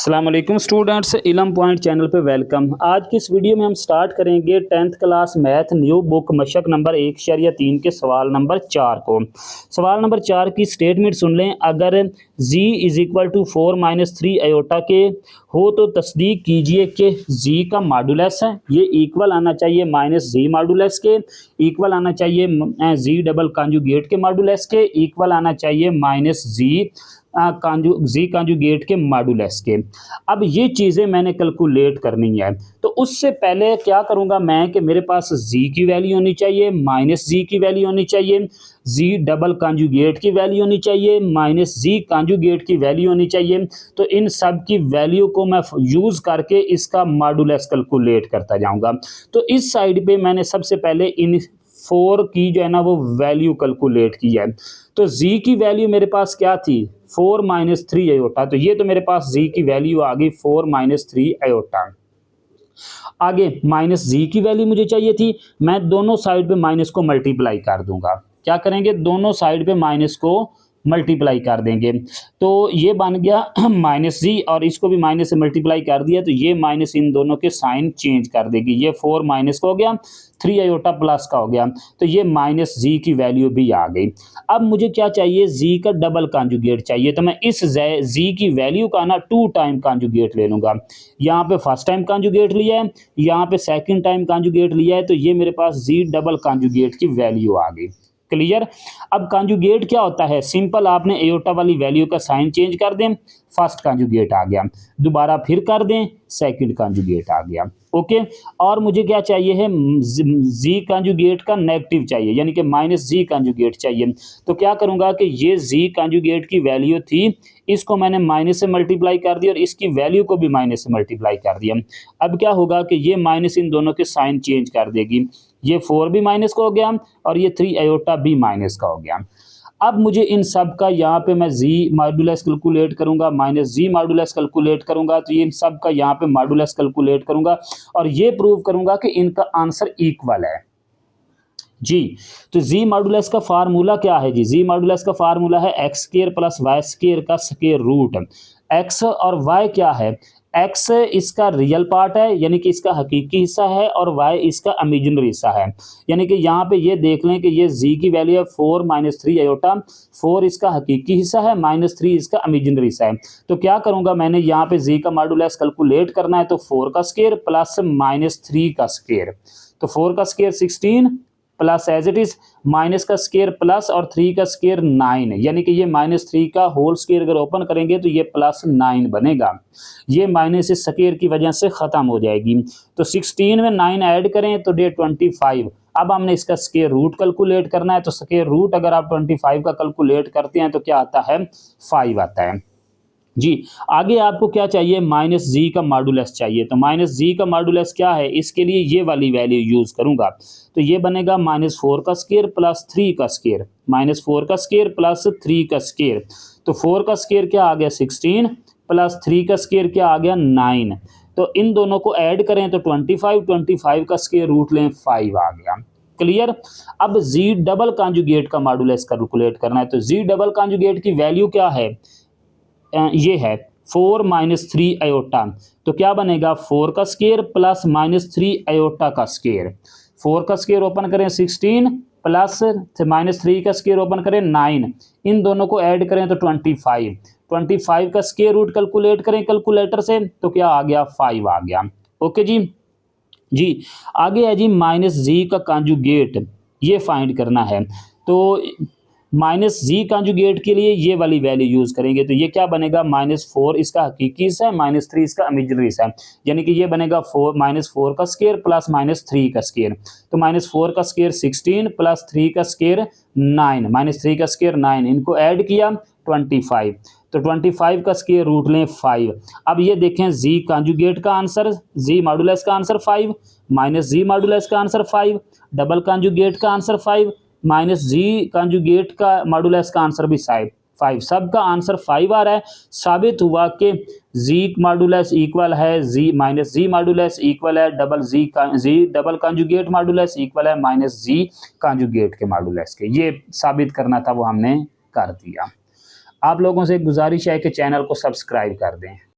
अस्सलाम वालेकुम स्टूडेंट्स, इलम पॉइंट चैनल पे वेलकम। आज की इस वीडियो में हम स्टार्ट करेंगे 10th class math new book मशक नंबर 1/3 के सवाल नंबर 4 को। सवाल नंबर 4 की स्टेटमेंट सुन लें। अगर z = 4 - 3 आयोटा के हो तो तस्दीक कीजिए कि z का मॉडुलस है, ये इक्वल आना चाहिए -z मॉडुलस के, इक्वल आना चाहिए z डबल कॉन्जुगेट के मॉडुलस के, इक्वल आना चाहिए जी कॉन्जुगेट के मॉडुलस के। अब ये चीज़ें मैंने कैलकुलेट करनी है, तो उससे पहले क्या करूँगा मैं कि मेरे पास जी की वैल्यू होनी चाहिए, -जी की वैल्यू होनी चाहिए, जी डबल कॉन्जुगेट की वैल्यू होनी चाहिए, -जी कॉन्जुगेट की वैल्यू होनी चाहिए। तो इन सब की वैल्यू को मैं यूज़ करके इसका मॉडुलस कैलकुलेट करता जाऊँगा। तो इस साइड पे मैंने सबसे पहले इन 4 की जो है ना वो वैल्यू कैलकुलेट की है। तो z की वैल्यू मेरे पास क्या थी, 4 - 3 आयोटा। तो ये तो मेरे पास z की वैल्यू आ गई 4 - 3 आयोटा। आगे -g की वैल्यू मुझे चाहिए थी, मैं दोनों साइड पे माइनस को मल्टीप्लाई कर दूंगा। क्या करेंगे, दोनों साइड पे माइनस को मल्टीप्लाई कर देंगे। तो ये बन गया -g और इसको भी माइनस से मल्टीप्लाई कर दिया, तो ये माइनस इन दोनों के साइन चेंज कर देगी। ये 4 माइनस का हो गया, 3 आयोटा प्लस का हो गया, तो ये -g की वैल्यू भी आ गई। अब मुझे क्या चाहिए, z का डबल कॉन्जुगेट चाहिए। तो मैं इस z की वैल्यू का ना 2 टाइम कॉन्जुगेट ले लूँगा। यहाँ पे फर्स्ट टाइम कॉन्जुगेट लिया है, यहाँ पे सेकंड टाइम कॉन्जुगेट लिया है, तो ये मेरे पास z डबल कॉन्जुगेट की वैल्यू आ गई। क्लियर। अब कॉन्जुगेट क्या होता है, सिंपल आपने एयोटा वाली वैल्यू का साइन चेंज कर दें, फर्स्ट कॉन्जुगेट आ गया, दोबारा फिर कर दें, सेकंड कॉन्जुगेट आ गया। ओके। और मुझे क्या चाहिए है, जी कॉन्जुगेट का नेगेटिव चाहिए, यानी कि -g कॉन्जुगेट चाहिए। तो क्या करूंगा कि ये जी कॉन्जुगेट की वैल्यू थी, इसको मैंने माइनस से मल्टीप्लाई कर दिया और इसकी वैल्यू को भी माइनस से मल्टीप्लाई कर दिया। अब क्या होगा कि ये माइनस इन दोनों के साइन चेंज कर देगी, ये 4 भी माइनस का हो गया और ये 3 आयोटा भी माइनस का हो गया। अब मुझे इन सब का यहाँ पे मैं जी मॉडुलस कैलकुलेट करूंगा, -g मॉडुलस कैलकुलेट करूंगा, तो ये इन सब का यहाँ पे मॉडुलस कैलकुलेट करूंगा और ये प्रूव करूंगा कि इनका आंसर इक्वल है जी। तो जी मॉडुलस का फार्मूला क्या है जी, जी मॉडुलस का फार्मूला है x² + y² का स्क्वायर रूट। x और y क्या है, x इसका रियल पार्ट है, यानी कि इसका हकीकी हिस्सा है, और y इसका इमेजिनरी हिस्सा है। यानी कि यहाँ पे ये देख लें कि ये z की वैल्यू है 4 - 3 आयोटा, 4 इसका हकीकी हिस्सा है, -3 इसका इमेजिनरी हिस्सा है। तो क्या करूँगा, मैंने यहाँ पे z का मॉडुलस कैलकुलेट करना है, तो 4 का स्क्वायर प्लस -3 का स्क्वायर। तो 4 का square 16 plus as it is, minus का स्क्वायर प्लस और 3 का स्क्वायर 9, यानी कि ये -3 का होल स्क्वायर अगर ओपन करेंगे तो ये +9 बनेगा। ये माइनस इस स्क्वायर की वजह से खत्म हो जाएगी। तो 16 में 9 ऐड करें तो डे 25। अब हमने इसका स्क्वायर रूट कैलकुलेट करना है, तो स्क्वायर रूट अगर आप 25 का कैलकुलेट करते हैं तो क्या आता है, 5 आता है जी। आगे आपको क्या चाहिए, -g का मॉडुलस चाहिए। तो -g का मॉडुलस क्या है, इसके लिए ये वाली वैल्यू यूज करूंगा। तो ये बनेगा -4 का स्क्वायर प्लस 3 का स्क्वायर, -4 का स्क्वायर प्लस 3 का स्क्वायर। तो 4 का स्क्वायर क्या आ गया 16 प्लस 3 का स्क्वायर क्या आ गया 9। तो इन दोनों को ऐड करें तो 25 का स्क्वायर रूट लें 5 आ गया। क्लियर। अब जी डबल कॉन्जुगेट का मॉडुलस कैलकुलेट करना है, तो जी डबल कॉन्जुगेट की वैल्यू क्या है, ये है 4 - 3 आयोटा। तो क्या बनेगा, 4 का स्क्वायर प्लस -3 आयोटा का स्क्वायर। 4 का स्क्वायर ओपन करें 16 प्लस -3 का स्क्वायर ओपन करें 9, इन दोनों को ऐड करें तो 25 का स्क्वायर रूट कैलकुलेट करें कैलकुलेटर से, तो क्या आ गया 5 आ गया। ओके जी। जी आगे है जी -g का कॉन्जुगेट, ये फाइंड करना है। तो -g कॉन्जुगेट के लिए ये वाली वैल्यू यूज करेंगे, तो ये क्या बनेगा, -4 इसका हकीकी हिस्सा है, -3 इसका इमेजिनरी हिस्सा है, यानी कि ये बनेगा -4 का स्क्वायर प्लस -3 का स्क्वायर। तो -4 का स्क्वायर 16 प्लस 3 का स्क्वायर 9, -3 का स्क्वायर 9, इनको ऐड किया 25। तो 25 का स्क्वायर रूट लें 5। अब ये देखें जी कॉन्जुगेट का आंसर, जी मॉडुलस का आंसर 5, -g मॉडुलस का आंसर 5, डबल कॉन्जुगेट का आंसर 5, -g कॉन्जुगेट का मॉडुलस का आंसर भी 5, सब का आंसर 5 आ रहा है। साबित हुआ कि जी मॉडुलस इक्वल है -g मॉडुलस इक्वल है जी डबल कॉन्जुगेट मॉडुलस इक्वल है -g कॉन्जुगेट के मॉडुलस के। ये साबित करना था, वो हमने कर दिया। आप लोगों से एक गुजारिश है कि चैनल को सब्सक्राइब कर दें।